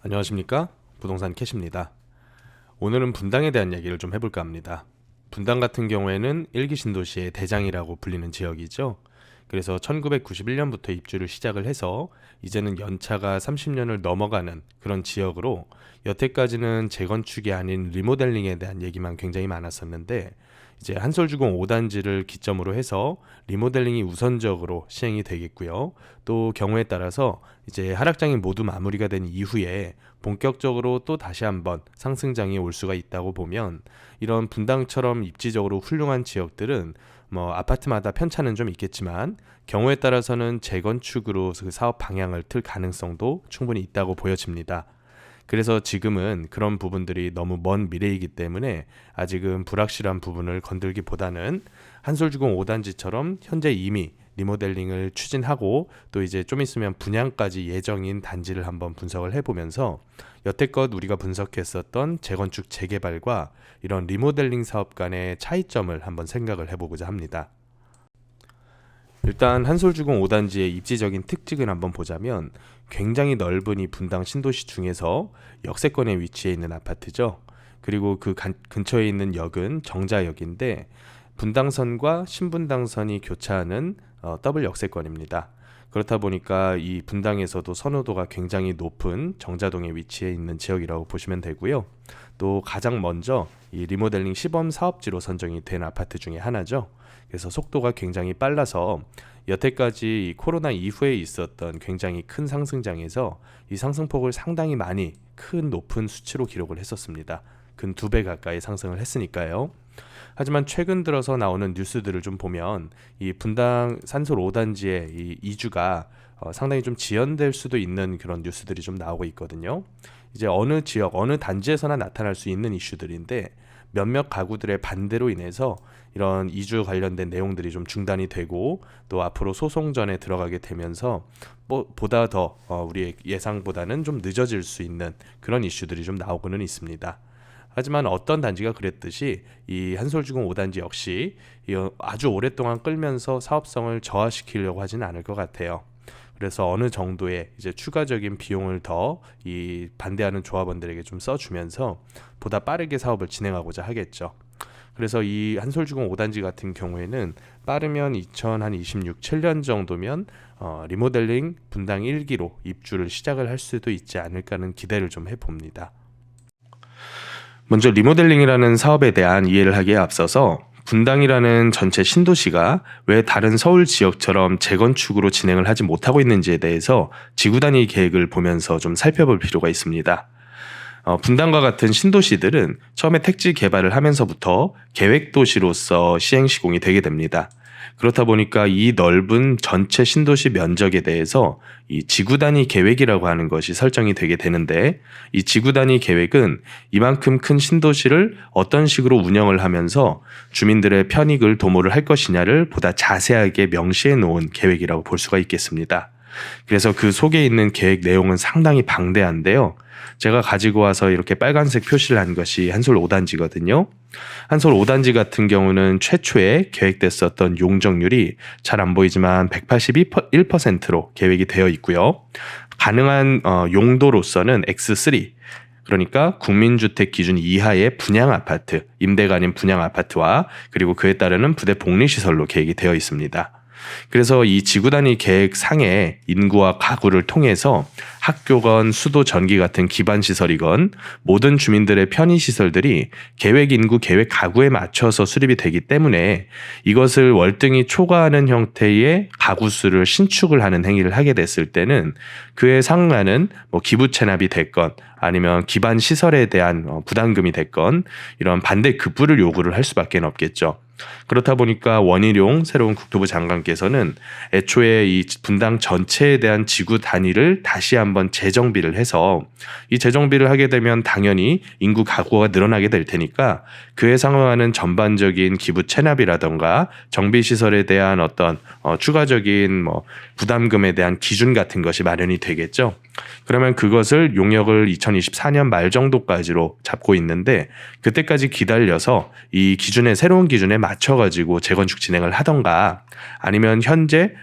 안녕하십니까? 부동산 캐시입니다. 오늘은 분당에 대한 얘기를 좀 해볼까 합니다. 분당 같은 경우에는 일기 신도시의 대장이라고 불리는 지역이죠. 그래서 1991년부터 입주를 시작을 해서 이제는 연차가 30년을 넘어가는 그런 지역으로, 여태까지는 재건축이 아닌 리모델링에 대한 얘기만 굉장히 많았었는데, 이제 한솔주공 5단지를 기점으로 해서 리모델링이 우선적으로 시행이 되겠고요. 또 경우에 따라서 이제 하락장이 모두 마무리가 된 이후에 본격적으로 또 다시 한번 상승장이 올 수가 있다고 보면, 이런 분당처럼 입지적으로 훌륭한 지역들은 아파트마다 편차는 좀 있겠지만 경우에 따라서는 재건축으로 그 사업 방향을 틀 가능성도 충분히 있다고 보여집니다. 그래서 지금은 그런 부분들이 너무 먼 미래이기 때문에 아직은 불확실한 부분을 건들기보다는 한솔주공 5단지처럼 현재 이미 리모델링을 추진하고 또 이제 좀 있으면 분양까지 예정인 단지를 한번 분석을 해보면서 여태껏 우리가 분석했었던 재건축 재개발과 이런 리모델링 사업 간의 차이점을 한번 생각을 해보고자 합니다. 일단 한솔주공 5단지의 입지적인 특징을 한번 보자면, 굉장히 넓은 이 분당 신도시 중에서 역세권에 위치해 있는 아파트죠. 그리고 그 근처에 있는 역은 정자역인데, 분당선과 신분당선이 교차하는 더블 역세권입니다. 그렇다 보니까 이 분당에서도 선호도가 굉장히 높은 정자동에 위치해 있는 지역이라고 보시면 되고요. 또 가장 먼저 이 리모델링 시범 사업지로 선정이 된 아파트 중에 하나죠. 그래서 속도가 굉장히 빨라서 여태까지 이 코로나 이후에 있었던 굉장히 큰 상승장에서 이 상승폭을 상당히 많이 큰 높은 수치로 기록을 했었습니다. 근 2배 가까이 상승을 했으니까요. 하지만 최근 들어서 나오는 뉴스들을 좀 보면 이 분당 산솔 5단지의 이 이주가 상당히 좀 지연될 수도 있는 그런 뉴스들이 좀 나오고 있거든요. 이제 어느 지역, 어느 단지에서나 나타날 수 있는 이슈들인데, 몇몇 가구들의 반대로 인해서 이런 이주 관련된 내용들이 좀 중단이 되고 또 앞으로 소송전에 들어가게 되면서 보다 더 우리의 예상보다는 좀 늦어질 수 있는 그런 이슈들이 좀 나오고는 있습니다. 하지만 어떤 단지가 그랬듯이 이 한솔주공 5단지 역시 아주 오랫동안 끌면서 사업성을 저하시키려고 하지는 않을 것 같아요. 그래서 어느 정도의 이제 추가적인 비용을 더 이 반대하는 조합원들에게 좀 써주면서 보다 빠르게 사업을 진행하고자 하겠죠. 그래서 이 한솔주공 5단지 같은 경우에는 빠르면 2026, 7년 정도면 리모델링 분당 1기로 입주를 시작을 할 수도 있지 않을까 하는 기대를 좀 해봅니다. 먼저 리모델링이라는 사업에 대한 이해를 하기에 앞서서 분당이라는 전체 신도시가 왜 다른 서울 지역처럼 재건축으로 진행을 하지 못하고 있는지에 대해서 지구 단위 계획을 보면서 좀 살펴볼 필요가 있습니다. 분당과 같은 신도시들은 처음에 택지 개발을 하면서부터 계획도시로서 시행 시공이 되게 됩니다. 그렇다 보니까 이 넓은 전체 신도시 면적에 대해서 이 지구 단위 계획이라고 하는 것이 설정이 되게 되는데, 이 지구 단위 계획은 이만큼 큰 신도시를 어떤 식으로 운영을 하면서 주민들의 편익을 도모를 할 것이냐를 보다 자세하게 명시해 놓은 계획이라고 볼 수가 있겠습니다. 그래서 그 속에 있는 계획 내용은 상당히 방대한데요. 제가 가지고 와서 이렇게 빨간색 표시를 한 것이 한솔 5단지거든요. 한솔 5단지 같은 경우는 최초에 계획됐었던 용적률이 잘 안 보이지만 181%로 계획이 되어 있고요. 가능한 용도로서는 X3, 그러니까 국민주택 기준 이하의 분양 아파트, 임대가 아닌 분양 아파트와 그리고 그에 따르는 부대 복리시설로 계획이 되어 있습니다. 그래서 이 지구 단위 계획 상의 인구와 가구를 통해서 학교건 수도 전기 같은 기반 시설이건 모든 주민들의 편의 시설들이 계획 인구 계획 가구에 맞춰서 수립이 되기 때문에 이것을 월등히 초과하는 형태의 가구 수를 신축을 하는 행위를 하게 됐을 때는 그에 상응하는 기부 체납이 됐건 아니면 기반 시설에 대한 부담금이 됐건 이런 반대 급부를 요구를 할 수밖에 없겠죠. 그렇다 보니까 원희룡 새로운 국토부 장관께서는 애초에 이 분당 전체에 대한 지구 단위를 다시 한번 재정비를 해서, 이 재정비를 하게 되면 당연히 인구 가구가 늘어나게 될 테니까 그에 상응하는 전반적인 기부 체납이라던가 정비 시설에 대한 어떤 추가적인 부담금에 대한 기준 같은 것이 마련이 되겠죠. 그러면 그것을 용역을 2024년 말 정도까지로 잡고 있는데, 그때까지 기다려서 이 기준에 새로운 기준에 맞춰가지고 재건축 진행을 하던가 아니면 현재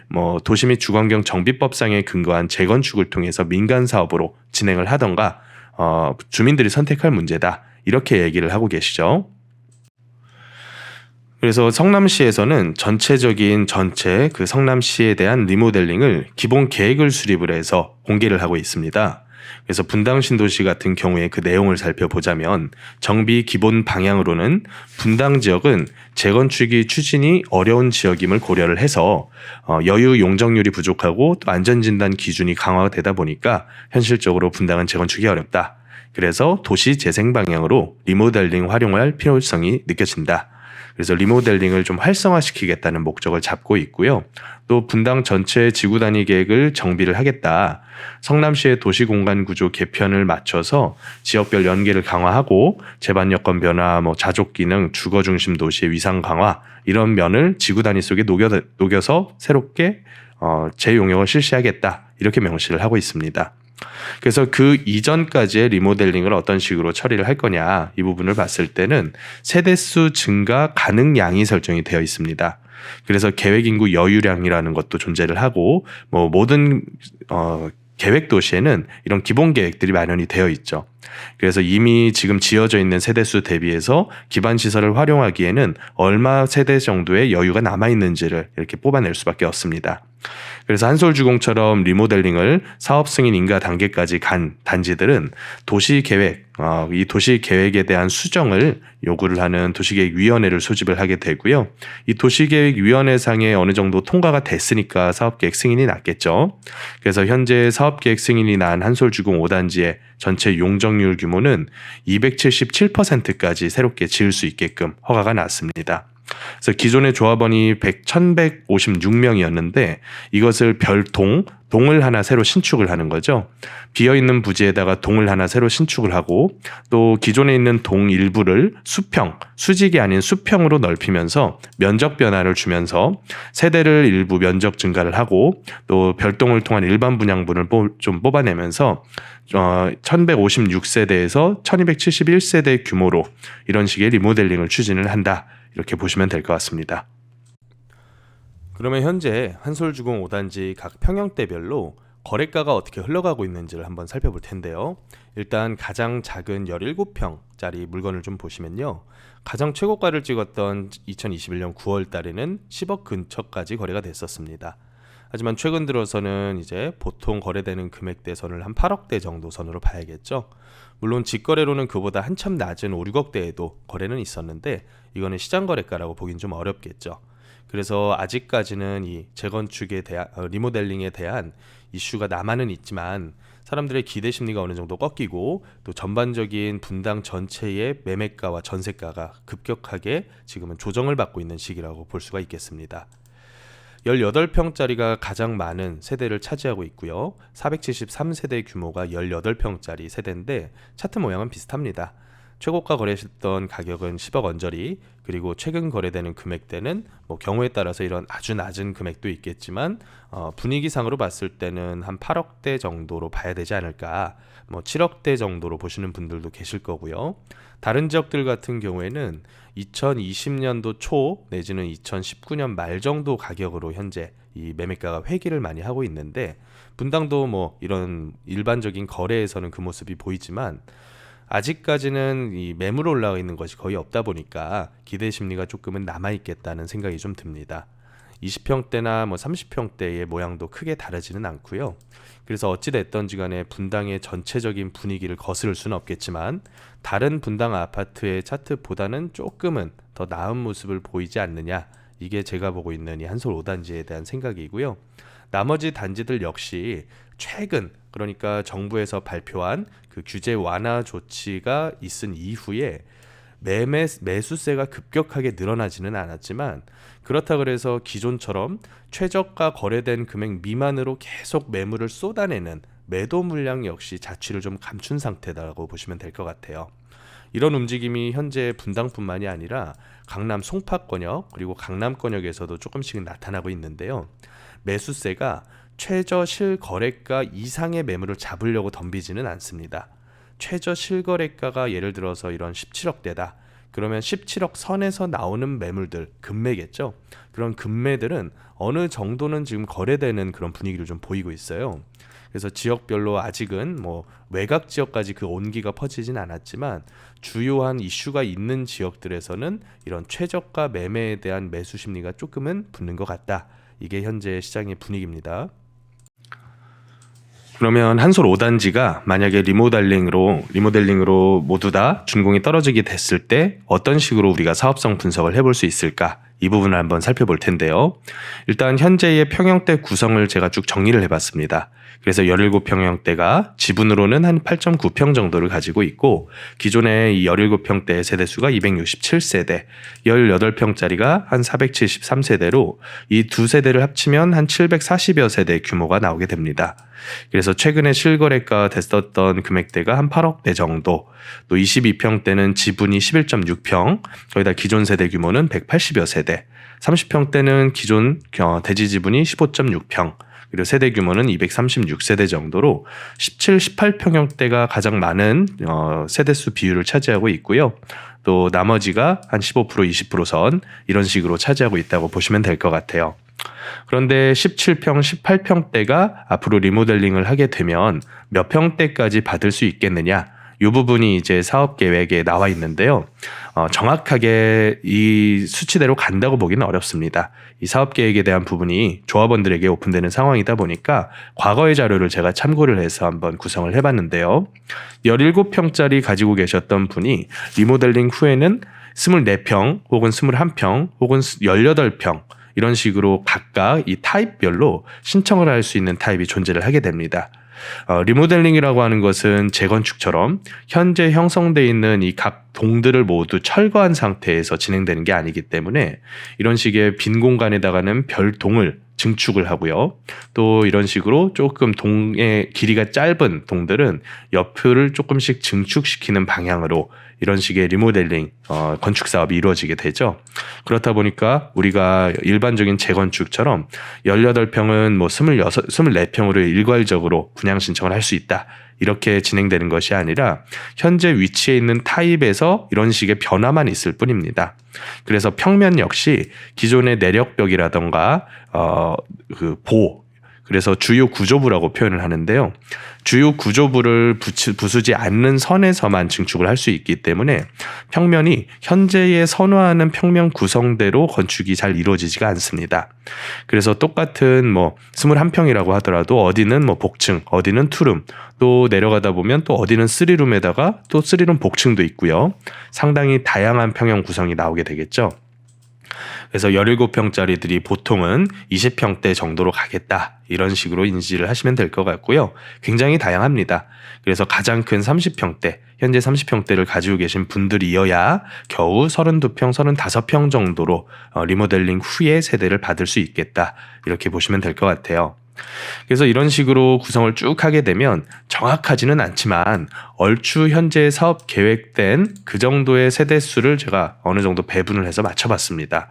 도시 및 주거환경 정비법상에 근거한 재건축을 통해서 민간 사업으로 진행을 하던가 주민들이 선택할 문제다. 이렇게 얘기를 하고 계시죠. 그래서 성남시에서는 전체 그 성남시에 대한 리모델링을 기본 계획을 수립을 해서 공개를 하고 있습니다. 그래서 분당 신도시 같은 경우에 그 내용을 살펴보자면 정비 기본 방향으로는 분당 지역은 재건축이 추진이 어려운 지역임을 고려를 해서 여유 용적률이 부족하고 또 안전진단 기준이 강화되다 보니까 현실적으로 분당은 재건축이 어렵다. 그래서 도시 재생 방향으로 리모델링 활용할 필요성이 느껴진다. 그래서 리모델링을 좀 활성화시키겠다는 목적을 잡고 있고요. 또 분당 전체 지구 단위 계획을 정비를 하겠다. 성남시의 도시공간 구조 개편을 맞춰서 지역별 연계를 강화하고 제반 여건 변화, 자족 기능, 주거 중심 도시의 위상 강화 이런 면을 지구 단위 속에 녹여서 새롭게 재용역을 실시하겠다. 이렇게 명시를 하고 있습니다. 그래서 그 이전까지의 리모델링을 어떤 식으로 처리를 할 거냐 이 부분을 봤을 때는 세대수 증가 가능량이 설정이 되어 있습니다. 그래서 계획인구 여유량이라는 것도 존재를 하고 모든 계획 도시에는 이런 기본 계획들이 마련이 되어 있죠. 그래서 이미 지금 지어져 있는 세대수 대비해서 기반 시설을 활용하기에는 얼마 세대 정도의 여유가 남아 있는지를 이렇게 뽑아낼 수밖에 없습니다. 그래서 한솔주공처럼 리모델링을 사업 승인 인가 단계까지 간 단지들은 도시계획, 이 도시계획에 대한 수정을 요구를 하는 도시계획위원회를 소집을 하게 되고요. 이 도시계획위원회상에 어느 정도 통과가 됐으니까 사업계획 승인이 났겠죠. 그래서 현재 사업계획 승인이 난 한솔주공 5단지의 전체 용적률 규모는 277%까지 새롭게 지을 수 있게끔 허가가 났습니다. 그래서 기존의 조합원이 1156명이었는데 이것을 동을 하나 새로 신축을 하는 거죠. 비어있는 부지에다가 동을 하나 새로 신축을 하고 또 기존에 있는 동 일부를 수직이 아닌 수평으로 넓히면서 면적 변화를 주면서 세대를 일부 면적 증가를 하고 또 별동을 통한 일반 분양분을 좀 뽑아내면서 1156세대에서 1271세대 규모로 이런 식의 리모델링을 추진을 한다. 이렇게 보시면 될 것 같습니다. 그러면 현재 한솔주공 5단지 각 평형대별로 거래가가 어떻게 흘러가고 있는지를 한번 살펴볼 텐데요. 일단 가장 작은 17평짜리 물건을 좀 보시면요. 가장 최고가를 찍었던 2021년 9월 달에는 10억 근처까지 거래가 됐었습니다. 하지만 최근 들어서는 이제 보통 거래되는 금액대 선을 한 8억대 정도 선으로 봐야겠죠. 물론 직거래로는 그보다 한참 낮은 5, 6억대에도 거래는 있었는데 이거는 시장 거래가라고 보긴 좀 어렵겠죠. 그래서 아직까지는 이 재건축에 대한 리모델링에 대한 이슈가 남아는 있지만 사람들의 기대 심리가 어느 정도 꺾이고 또 전반적인 분당 전체의 매매가와 전세가가 급격하게 지금은 조정을 받고 있는 시기라고 볼 수가 있겠습니다. 18평짜리가 가장 많은 세대를 차지하고 있고요. 473세대 규모가 18평짜리 세대인데 차트 모양은 비슷합니다. 최고가 거래했던 가격은 10억 언저리, 그리고 최근 거래되는 금액대는 경우에 따라서 이런 아주 낮은 금액도 있겠지만 분위기상으로 봤을 때는 한 8억대 정도로 봐야 되지 않을까, 7억대 정도로 보시는 분들도 계실 거고요. 다른 지역들 같은 경우에는 2020년도 초 내지는 2019년 말 정도 가격으로 현재 이 매매가가 회귀를 많이 하고 있는데 분당도 이런 일반적인 거래에서는 그 모습이 보이지만 아직까지는 이 매물 올라가 있는 것이 거의 없다 보니까 기대 심리가 조금은 남아있겠다는 생각이 좀 듭니다. 20평대나 30평대의 모양도 크게 다르지는 않고요. 그래서 어찌됐든지 간에 분당의 전체적인 분위기를 거스를 수는 없겠지만 다른 분당 아파트의 차트보다는 조금은 더 나은 모습을 보이지 않느냐, 이게 제가 보고 있는 이 한솔 5단지에 대한 생각이고요. 나머지 단지들 역시 최근, 그러니까 정부에서 발표한 그 규제 완화 조치가 있은 이후에 매수세가 급격하게 늘어나지는 않았지만 그렇다 그래서 기존처럼 최저가 거래된 금액 미만으로 계속 매물을 쏟아내는 매도 물량 역시 자취를 좀 감춘 상태다라고 보시면 될 것 같아요. 이런 움직임이 현재 분당뿐만이 아니라 강남 송파권역 그리고 강남권역에서도 조금씩 나타나고 있는데요. 매수세가 최저 실거래가 이상의 매물을 잡으려고 덤비지는 않습니다. 최저 실거래가가 예를 들어서 이런 17억대다. 그러면 17억 선에서 나오는 매물들, 금매겠죠. 그런 금매들은 어느 정도는 지금 거래되는 그런 분위기를 좀 보이고 있어요. 그래서 지역별로 아직은 뭐 외곽 지역까지 그 온기가 퍼지진 않았지만 주요한 이슈가 있는 지역들에서는 이런 최저가 매매에 대한 매수 심리가 조금은 붙는 것 같다. 이게 현재 시장의 분위기입니다. 그러면 한솔 5단지가 만약에 리모델링으로 모두 다 준공이 떨어지게 됐을 때 어떤 식으로 우리가 사업성 분석을 해볼 수 있을까? 이 부분을 한번 살펴볼 텐데요. 일단 현재의 평형대 구성을 제가 쭉 정리를 해봤습니다. 그래서 17평형대가 지분으로는 한 8.9평 정도를 가지고 있고 기존의 이 17평대 세대수가 267세대, 18평짜리가 한 473세대로 이 두 세대를 합치면 한 740여 세대 규모가 나오게 됩니다. 그래서 최근에 실거래가 됐었던 금액대가 한 8억대 정도, 또 22평대는 지분이 11.6평, 거기다 기존 세대 규모는 180여 세대, 30평대는 기존 대지 지분이 15.6평, 그리고 세대 규모는 236세대 정도로 17, 18평형대가 가장 많은 세대수 비율을 차지하고 있고요. 또 나머지가 한 15%, 20%선 이런 식으로 차지하고 있다고 보시면 될 것 같아요. 그런데 17평, 18평대가 앞으로 리모델링을 하게 되면 몇 평대까지 받을 수 있겠느냐? 이 부분이 이제 사업 계획에 나와 있는데요. 정확하게 이 수치대로 간다고 보기는 어렵습니다. 이 사업 계획에 대한 부분이 조합원들에게 오픈되는 상황이다 보니까 과거의 자료를 제가 참고를 해서 한번 구성을 해봤는데요. 17평짜리 가지고 계셨던 분이 리모델링 후에는 24평 혹은 21평 혹은 18평 이런 식으로 각각 이 타입별로 신청을 할 수 있는 타입이 존재를 하게 됩니다. 리모델링이라고 하는 것은 재건축처럼 현재 형성되어 있는 이 각 동들을 모두 철거한 상태에서 진행되는 게 아니기 때문에 이런 식의 빈 공간에다가는 별동을 증축을 하고요. 또 이런 식으로 조금 동의 길이가 짧은 동들은 옆을 조금씩 증축시키는 방향으로 이런 식의 리모델링 건축 사업이 이루어지게 되죠. 그렇다 보니까 우리가 일반적인 재건축처럼 18평은 뭐 24평으로 일괄적으로 분양 신청을 할 수 있다. 이렇게 진행되는 것이 아니라 현재 위치에 있는 타입에서 이런 식의 변화만 있을 뿐입니다. 그래서 평면 역시 기존의 내력벽이라던가 그래서 주요 구조부라고 표현을 하는데요. 주요 구조부를 부수지 않는 선에서만 증축을 할 수 있기 때문에 평면이 현재의 선호하는 평면 구성대로 건축이 잘 이루어지지가 않습니다. 그래서 똑같은 뭐 21평이라고 하더라도 어디는 뭐 복층, 어디는 투룸, 또 내려가다 보면 또 어디는 3룸에다가 또 3룸 복층도 있고요. 상당히 다양한 평형 구성이 나오게 되겠죠. 그래서 17평짜리들이 보통은 20평대 정도로 가겠다. 이런 식으로 인지를 하시면 될 것 같고요. 굉장히 다양합니다. 그래서 가장 큰 30평대, 현재 30평대를 가지고 계신 분들이어야 겨우 32평, 35평 정도로 리모델링 후에 세대를 받을 수 있겠다. 이렇게 보시면 될 것 같아요. 그래서 이런 식으로 구성을 쭉 하게 되면 정확하지는 않지만 얼추 현재 사업 계획된 그 정도의 세대수를 제가 어느 정도 배분을 해서 맞춰봤습니다.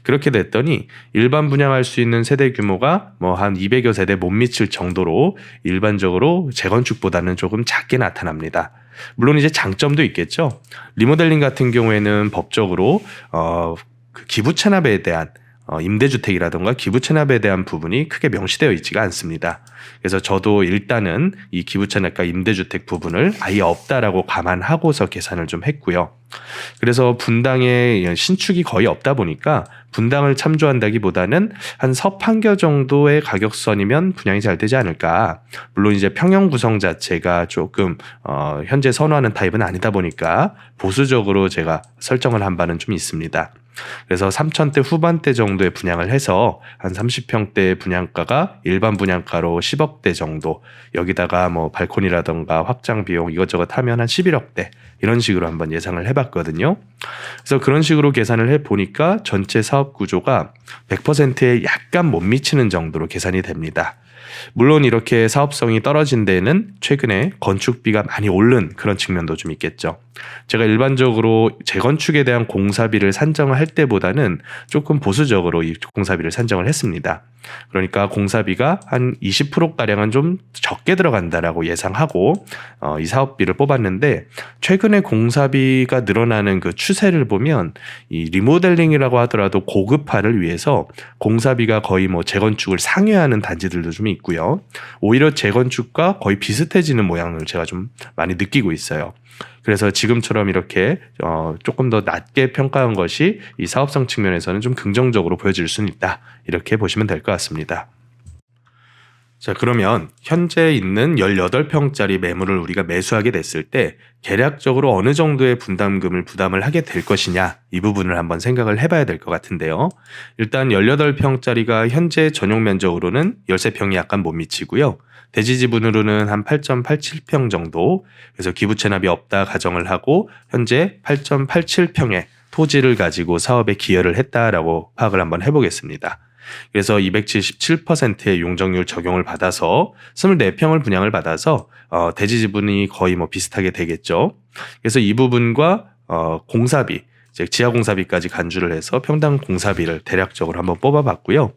그렇게 됐더니 일반 분양할 수 있는 세대 규모가 뭐 한 200여 세대 못 미칠 정도로 일반적으로 재건축보다는 조금 작게 나타납니다. 물론 이제 장점도 있겠죠. 리모델링 같은 경우에는 법적으로 그 기부 체납에 대한 임대주택이라던가 기부 체납에 대한 부분이 크게 명시되어 있지가 않습니다. 그래서 저도 일단은 이 기부 체납과 임대주택 부분을 아예 없다라고 감안하고서 계산을 좀 했고요. 그래서 분당에 신축이 거의 없다 보니까 분당을 참조한다기보다는 한 서판교 정도의 가격선이면 분양이 잘 되지 않을까. 물론 이제 평형 구성 자체가 조금 현재 선호하는 타입은 아니다 보니까 보수적으로 제가 설정을 한 바는 좀 있습니다. 그래서 3천대 후반대 정도의 분양을 해서 한 30평대 분양가가 일반 분양가로 10억대 정도, 여기다가 뭐 발코니라던가 확장 비용 이것저것 하면 한 11억대 이런 식으로 한번 예상을 해봤거든요. 그래서 그런 식으로 계산을 해보니까 전체 사업 구조가 100%에 약간 못 미치는 정도로 계산이 됩니다. 물론 이렇게 사업성이 떨어진 데에는 최근에 건축비가 많이 오른 그런 측면도 좀 있겠죠. 제가 일반적으로 재건축에 대한 공사비를 산정을 할 때보다는 조금 보수적으로 이 공사비를 산정을 했습니다. 그러니까 공사비가 한 20%가량은 좀 적게 들어간다라고 예상하고 이 사업비를 뽑았는데, 최근에 공사비가 늘어나는 그 추세를 보면 이 리모델링이라고 하더라도 고급화를 위해서 공사비가 거의 뭐 재건축을 상회하는 단지들도 좀 있고요. 오히려 재건축과 거의 비슷해지는 모양을 제가 좀 많이 느끼고 있어요. 그래서 지금처럼 이렇게 조금 더 낮게 평가한 것이 이 사업성 측면에서는 좀 긍정적으로 보여질 수는 있다, 이렇게 보시면 될 것 같습니다. 자, 그러면 현재 있는 18평짜리 매물을 우리가 매수하게 됐을 때 계략적으로 어느 정도의 분담금을 부담을 하게 될 것이냐, 이 부분을 한번 생각을 해봐야 될 것 같은데요. 일단 18평짜리가 현재 전용 면적으로는 13평이 약간 못 미치고요. 대지 지분으로는 한 8.87평 정도, 그래서 기부 체납이 없다 가정을 하고 현재 8.87평의 토지를 가지고 사업에 기여를 했다라고 파악을 한번 해보겠습니다. 그래서 277%의 용적률 적용을 받아서 24평을 분양을 받아서 대지 지분이 거의 뭐 비슷하게 되겠죠. 그래서 이 부분과 공사비, 즉 지하 공사비까지 간주를 해서 평당 공사비를 대략적으로 한번 뽑아봤고요.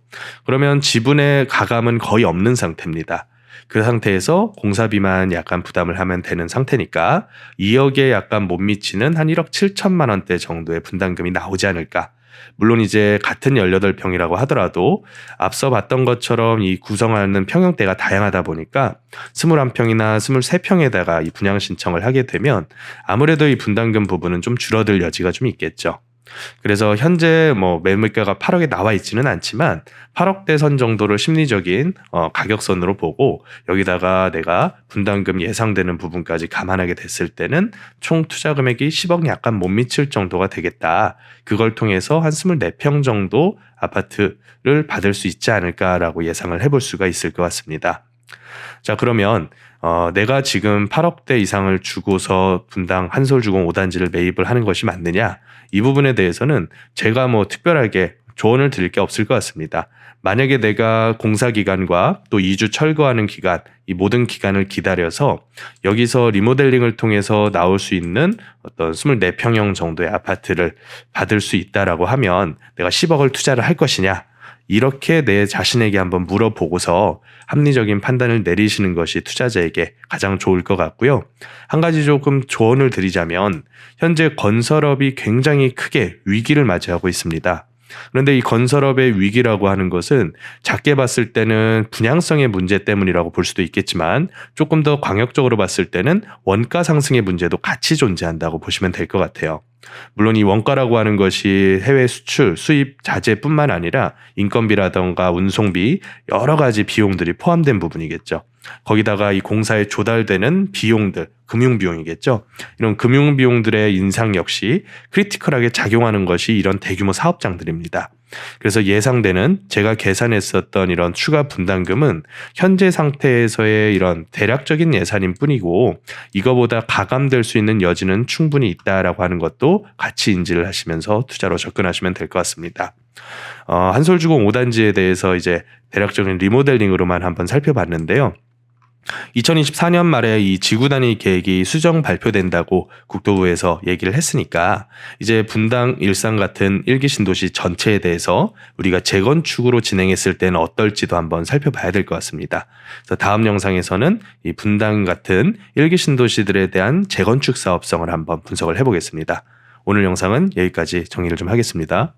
그러면 지분의 가감은 거의 없는 상태입니다. 그 상태에서 공사비만 약간 부담을 하면 되는 상태니까 2억에 약간 못 미치는 한 1억 7천만 원대 정도의 분담금이 나오지 않을까. 물론 이제 같은 18평이라고 하더라도 앞서 봤던 것처럼 이 구성하는 평형대가 다양하다 보니까 21평이나 23평에다가 이 분양 신청을 하게 되면 아무래도 이 분담금 부분은 좀 줄어들 여지가 좀 있겠죠. 그래서 현재 뭐 매물가가 8억에 나와 있지는 않지만 8억대 선 정도를 심리적인 가격선으로 보고 여기다가 내가 분담금 예상되는 부분까지 감안하게 됐을 때는 총 투자 금액이 10억 약간 못 미칠 정도가 되겠다. 그걸 통해서 한 24평 정도 아파트를 받을 수 있지 않을까라고 예상을 해볼 수가 있을 것 같습니다. 자, 그러면 내가 지금 8억대 이상을 주고서 분당 한솔주공 5단지를 매입을 하는 것이 맞느냐? 이 부분에 대해서는 제가 뭐 특별하게 조언을 드릴 게 없을 것 같습니다. 만약에 내가 공사 기간과 또 이주 철거하는 기간, 이 모든 기간을 기다려서 여기서 리모델링을 통해서 나올 수 있는 어떤 24평형 정도의 아파트를 받을 수 있다라고 하면 내가 10억을 투자를 할 것이냐? 이렇게 내 자신에게 한번 물어보고서 합리적인 판단을 내리시는 것이 투자자에게 가장 좋을 것 같고요. 한 가지 조금 조언을 드리자면 현재 건설업이 굉장히 크게 위기를 맞이하고 있습니다. 그런데 이 건설업의 위기라고 하는 것은 작게 봤을 때는 분양성의 문제 때문이라고 볼 수도 있겠지만 조금 더 광역적으로 봤을 때는 원가 상승의 문제도 같이 존재한다고 보시면 될 것 같아요. 물론 이 원가라고 하는 것이 해외 수출, 수입 자재뿐만 아니라 인건비라던가 운송비, 여러 가지 비용들이 포함된 부분이겠죠. 거기다가 이 공사에 조달되는 비용들, 금융비용이겠죠. 이런 금융비용들의 인상 역시 크리티컬하게 작용하는 것이 이런 대규모 사업장들입니다. 그래서 예상되는 제가 계산했었던 이런 추가 분담금은 현재 상태에서의 이런 대략적인 예산인 뿐이고 이거보다 가감될 수 있는 여지는 충분히 있다라고 하는 것도 같이 인지를 하시면서 투자로 접근하시면 될 것 같습니다. 한솔주공 5단지에 대해서 이제 대략적인 리모델링으로만 한번 살펴봤는데요. 2024년 말에 이 지구 단위 계획이 수정 발표된다고 국토부에서 얘기를 했으니까 이제 분당 일산 같은 1기 신도시 전체에 대해서 우리가 재건축으로 진행했을 때는 어떨지도 한번 살펴봐야 될 것 같습니다. 그래서 다음 영상에서는 이 분당 같은 1기 신도시들에 대한 재건축 사업성을 한번 분석을 해보겠습니다. 오늘 영상은 여기까지 정리를 좀 하겠습니다.